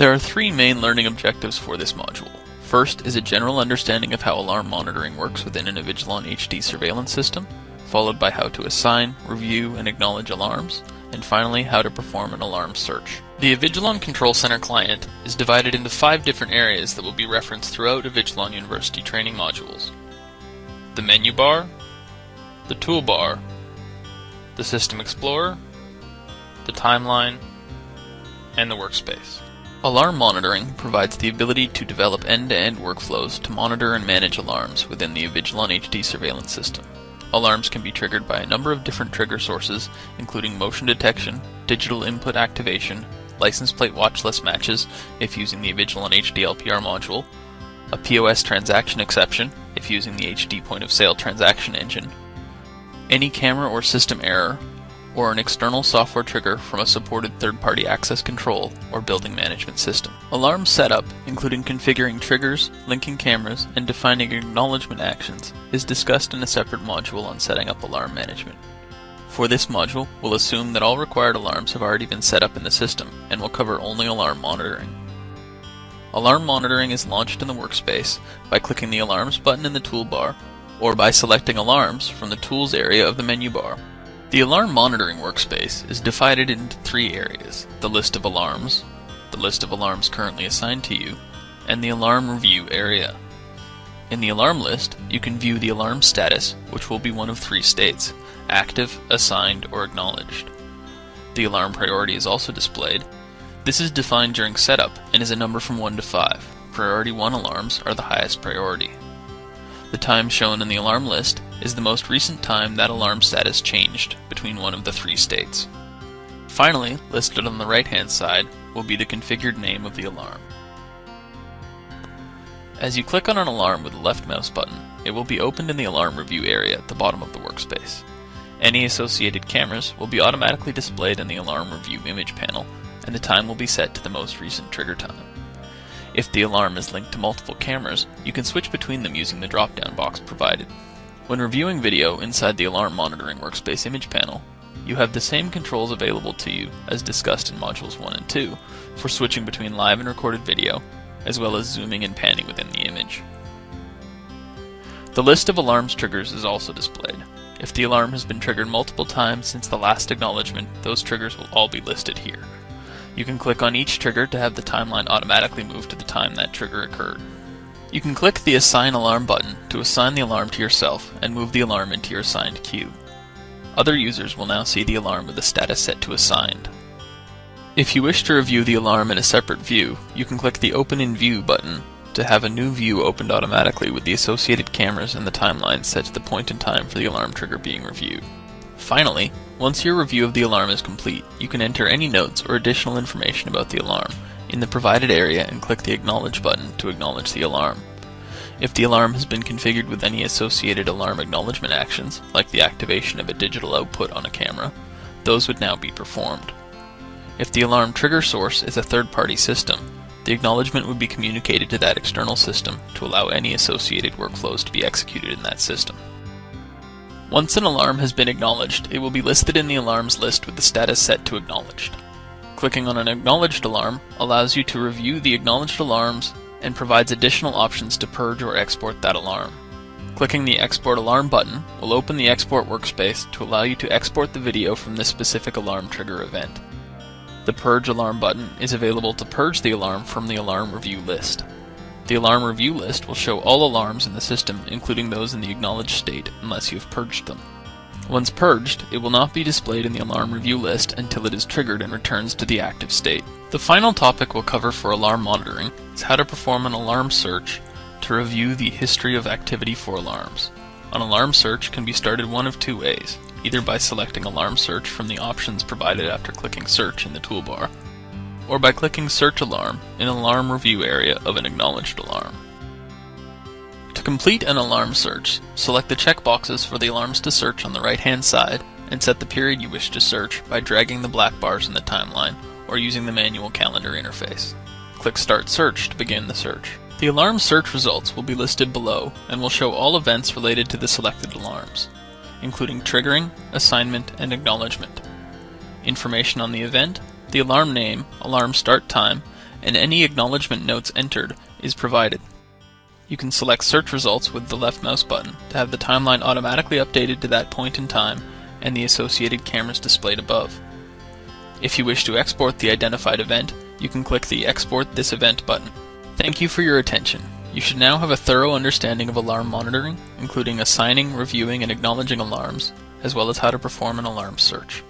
There are three main learning objectives for this module. First is a general understanding of how alarm monitoring works within an Avigilon HD surveillance system, followed by how to assign, review, and acknowledge alarms, and finally how to perform an alarm search. The Avigilon Control Center client is divided into 5 different areas that will be referenced throughout Avigilon University training modules: the menu bar, the toolbar, the System Explorer, the timeline, and the workspace. Alarm monitoring provides the ability to develop end-to-end workflows to monitor and manage alarms within the Avigilon HD surveillance system. Alarms can be triggered by a number of different trigger sources, including motion detection, digital input activation, license plate watchlist matches if using the Avigilon HD LPR module, a POS transaction exception if using the HD point-of-sale transaction engine, any camera or system error, or an external software trigger from a supported third-party access control or building management system. Alarm setup, including configuring triggers, linking cameras, and defining acknowledgement actions, is discussed in a separate module on setting up alarm management. For this module, we'll assume that all required alarms have already been set up in the system, and will cover only alarm monitoring. Alarm monitoring is launched in the workspace by clicking the Alarms button in the toolbar, or by selecting Alarms from the Tools area of the menu bar. The alarm monitoring workspace is divided into 3 areas: the list of alarms, the list of alarms currently assigned to you, and the alarm review area. In the alarm list, you can view the alarm status, which will be one of 3 states: active, assigned, or acknowledged. The alarm priority is also displayed. This is defined during setup and is a number from 1 to 5. Priority 1 alarms are the highest priority. The time shown in the alarm list is the most recent time that alarm status changed between one of the 3 states. Finally, listed on the right-hand side will be the configured name of the alarm. As you click on an alarm with the left mouse button, it will be opened in the alarm review area at the bottom of the workspace. Any associated cameras will be automatically displayed in the alarm review image panel, and the time will be set to the most recent trigger time. If the alarm is linked to multiple cameras, you can switch between them using the drop-down box provided. When reviewing video inside the alarm monitoring workspace image panel, you have the same controls available to you as discussed in modules 1 and 2 for switching between live and recorded video, as well as zooming and panning within the image. The list of alarms triggers is also displayed. If the alarm has been triggered multiple times since the last acknowledgement, those triggers will all be listed here. You can click on each trigger to have the timeline automatically move to the time that trigger occurred. You can click the Assign Alarm button to assign the alarm to yourself and move the alarm into your assigned queue. Other users will now see the alarm with the status set to Assigned. If you wish to review the alarm in a separate view, you can click the Open in View button to have a new view opened automatically with the associated cameras and the timeline set to the point in time for the alarm trigger being reviewed. Finally, once your review of the alarm is complete, you can enter any notes or additional information about the alarm in the provided area and click the Acknowledge button to acknowledge the alarm. If the alarm has been configured with any associated alarm acknowledgement actions, like the activation of a digital output on a camera, those would now be performed. If the alarm trigger source is a third-party system, the acknowledgement would be communicated to that external system to allow any associated workflows to be executed in that system. Once an alarm has been acknowledged, it will be listed in the alarms list with the status set to Acknowledged. Clicking on an acknowledged alarm allows you to review the acknowledged alarms and provides additional options to purge or export that alarm. Clicking the Export Alarm button will open the export workspace to allow you to export the video from this specific alarm trigger event. The Purge Alarm button is available to purge the alarm from the alarm review list. The alarm review list will show all alarms in the system, including those in the acknowledged state, unless you have purged them. Once purged, it will not be displayed in the alarm review list until it is triggered and returns to the active state. The final topic we'll cover for alarm monitoring is how to perform an alarm search to review the history of activity for alarms. An alarm search can be started one of 2 ways, either by selecting Alarm Search from the options provided after clicking Search in the toolbar, or by clicking Search Alarm in the alarm review area of an acknowledged alarm. To complete an alarm search, select the checkboxes for the alarms to search on the right-hand side and set the period you wish to search by dragging the black bars in the timeline or using the manual calendar interface. Click Start Search to begin the search. The alarm search results will be listed below and will show all events related to the selected alarms, including triggering, assignment, and acknowledgement. Information on the event, the alarm name, alarm start time, and any acknowledgement notes entered is provided. You can select Search Results with the left mouse button to have the timeline automatically updated to that point in time and the associated cameras displayed above. If you wish to export the identified event, you can click the Export this event button. Thank you for your attention. You should now have a thorough understanding of alarm monitoring, including assigning, reviewing, and acknowledging alarms, as well as how to perform an alarm search.